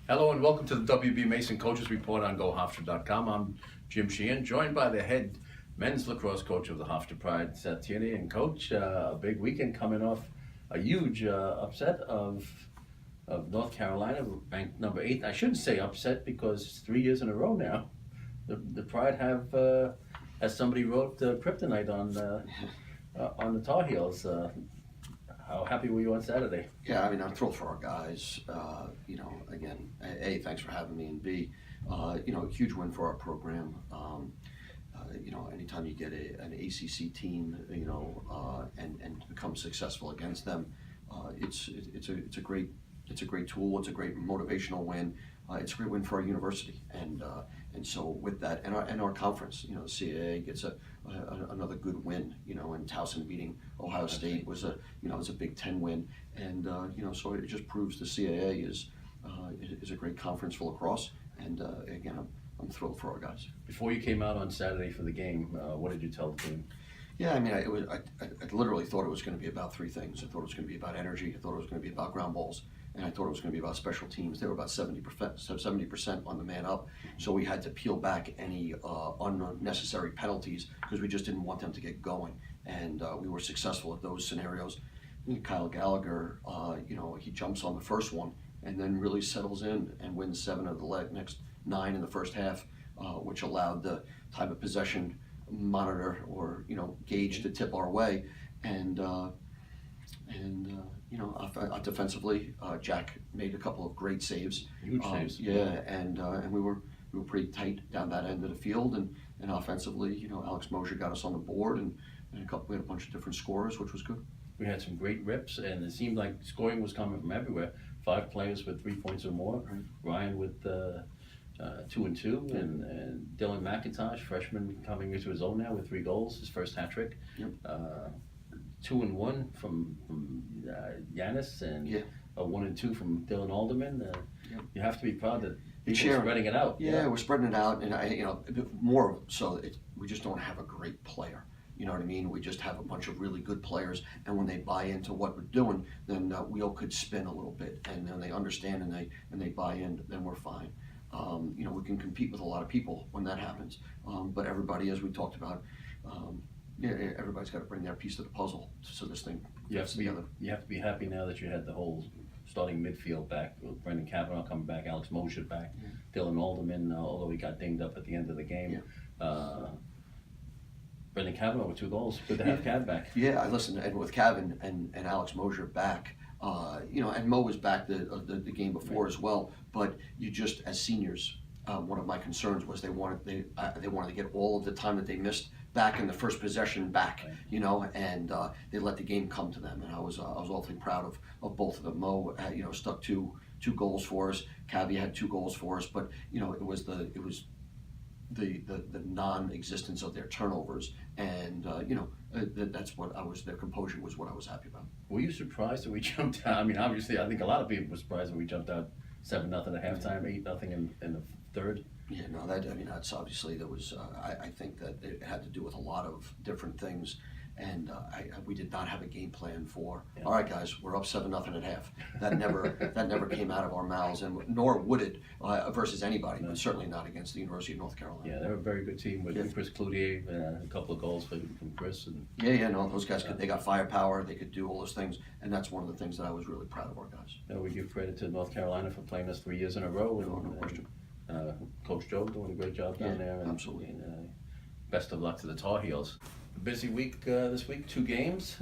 Hello and welcome to the WB Mason Coaches Report on GoHofstra.com. I'm Jim Sheehan, joined by the head men's lacrosse coach of the Hofstra Pride, Seth Tierney. And coach, a big weekend coming off a huge upset of North Carolina, ranked number 8. I shouldn't say upset because it's 3 years in a row now. The Pride have, as somebody wrote, kryptonite on the Tar Heels. How happy were you on Saturday? Yeah, I mean, I'm thrilled for our guys. Again, A, thanks for having me, and B, a huge win for our program. Anytime you get an ACC team, and become successful against them, it's a great tool. It's a great motivational win. It's a great win for our university, and so with that, and our conference, the CAA gets another good win, and Towson beating Ohio State was a Big Ten win, and so it just proves the CAA is a great conference for lacrosse, and again, I'm thrilled for our guys. Before you came out on Saturday for the game, what did you tell the team? Yeah, I mean, I literally thought it was going to be about 3 things. I thought it was going to be about energy. I thought it was going to be about ground balls, and I thought it was going to be about special teams. They were about 70% on the man up, so we had to peel back any unnecessary penalties because we just didn't want them to get going, and we were successful at those scenarios. And Kyle Gallagher, he jumps on the first one and then really settles in and wins 7 of the next 9 in the first half, which allowed the time of possession monitor or gauge to tip our way, and defensively, Jack made a couple of great saves. Huge saves. Yeah, and we were pretty tight down that end of the field, and offensively, Alex Mosher got us on the board, and we had a bunch of different scorers, which was good. We had some great rips, and it seemed like scoring was coming from everywhere. 5 players with 3 points or more. Right. Ryan with 2 and 2, and Dylan McIntosh, freshman, coming into his own now with 3 goals, his first hat trick. Yep. 2 and 1 from Yanis, and Yeah. a 1 and 2 from Dylan Alderman. Yep. You have to be proud that people Sharing. are spreading it out. Yeah, we're spreading it out, and more so, we just don't have a great player. You know what I mean? We just have a bunch of really good players, and when they buy into what we're doing, then the wheel could spin a little bit, and then they understand and they buy in, then we're fine. We can compete with a lot of people when that happens, but everybody, as we talked about, everybody's got to bring their piece of the puzzle so this thing gets together. You have to be happy now that you had the whole starting midfield back, with Brendan Kavanaugh coming back, Alex Mosher back, Dylan Alderman, although he got dinged up at the end of the game. Yeah. Brendan Kavanaugh with 2 goals. Good to have Cav back. Yeah, I listened, and with Cav and Alex Mosher back, and Mo was back the game before as well. But you just, as seniors, one of my concerns was they wanted to get all of the time that they missed back in the first possession back, and they let the game come to them. And I was awfully proud of both of them. Mo, stuck two goals for us. Cavi had 2 goals for us, but it was the non-existence of their turnovers, and that's what their composure was what I was happy about. Were you surprised that we jumped out? I mean, obviously, I think a lot of people were surprised when we jumped out 7-0 at halftime, 8-0 in the third. Yeah, no, that's obviously, there was. I think that it had to do with a lot of different things, and we did not have a game plan for. Yeah. All right, guys, we're up 7-0 at half. That never came out of our mouths, and nor would it versus anybody, but certainly not against the University of North Carolina. Yeah, they're a very good team with Chris Cloutier, a couple of goals from Chris. And no, those guys they got firepower. They could do all those things, and that's one of the things that I was really proud of our guys. We give credit to North Carolina for playing us 3 years in a row. No question. Coach Joe doing a great job down there. And, absolutely. And, best of luck to the Tar Heels. A busy week this week, 2 games,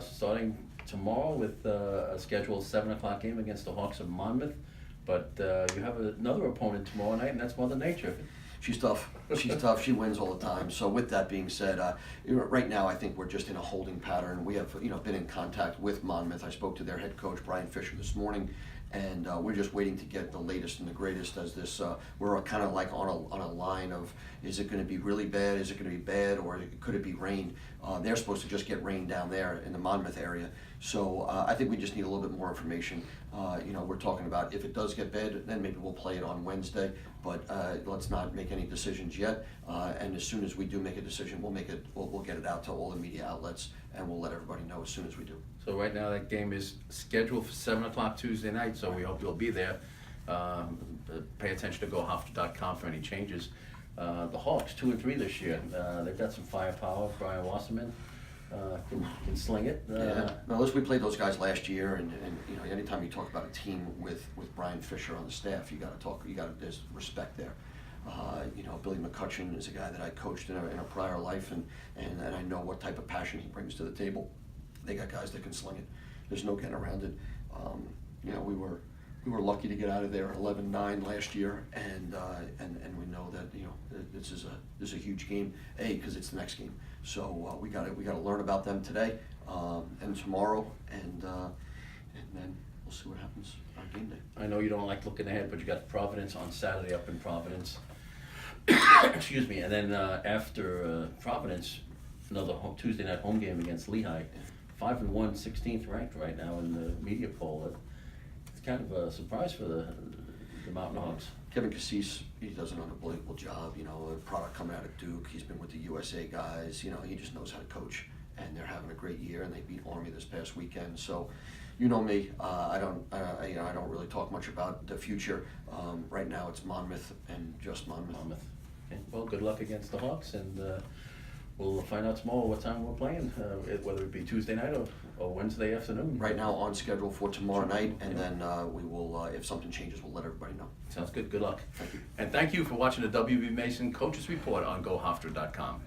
starting tomorrow with a scheduled 7 o'clock game against the Hawks of Monmouth. But you have another opponent tomorrow night, and that's Mother Nature. She's tough. She's tough. She wins all the time. So with that being said, right now I think we're just in a holding pattern. We have been in contact with Monmouth. I spoke to their head coach Brian Fisher this morning, and we're just waiting to get the latest and the greatest as this. We're kind of like on a line of, is it going to be really bad? Is it going to be bad, or could it be rain? They're supposed to just get rain down there in the Monmouth area. So I think we just need a little bit more information. We're talking about if it does get bad, then maybe we'll play it on Wednesday. But let's not make any decisions yet. And as soon as we do make a decision, we'll get it out to all the media outlets, and we'll let everybody know as soon as we do. So right now that game is scheduled for 7 o'clock Tuesday night. So we hope you'll be there. Pay attention to GoHofstra.com for any changes. The Hawks, 2-3 this year. They've got some firepower. Brian Wasserman can sling it. Yeah. Now, we played those guys last year, and anytime you talk about a team with Brian Fisher on the staff, there's respect there. Billy McCutcheon is a guy that I coached in a prior life, and I know what type of passion he brings to the table. They got guys that can sling it. There's no getting around it. We were lucky to get out of there 11-9 last year, and we know that this is a huge game, because it's the next game. So we got to learn about them today and tomorrow, and then we'll see what happens on game day. I know you don't like looking ahead, but you got Providence on Saturday up in Providence. Excuse me, and then after Providence, another Tuesday night home game against Lehigh. 5-1, 16th ranked right now in the media poll. It's kind of a surprise for the Mountain Hawks. Kevin Cassis, he does an unbelievable job. A product coming out of Duke. He's been with the USA guys. He just knows how to coach, and they're having a great year. And they beat Army this past weekend. So, you know me. I don't really talk much about the future. Right now, it's Monmouth and just Monmouth. Okay. Well, good luck against the Hawks, and we'll find out tomorrow what time we're playing, whether it be Tuesday night or Wednesday afternoon. Right now on schedule for tomorrow night, and then we will, if something changes, we'll let everybody know. Sounds good. Good luck. Thank you. And thank you for watching the WB Mason Coaches Report on GoHofstra.com.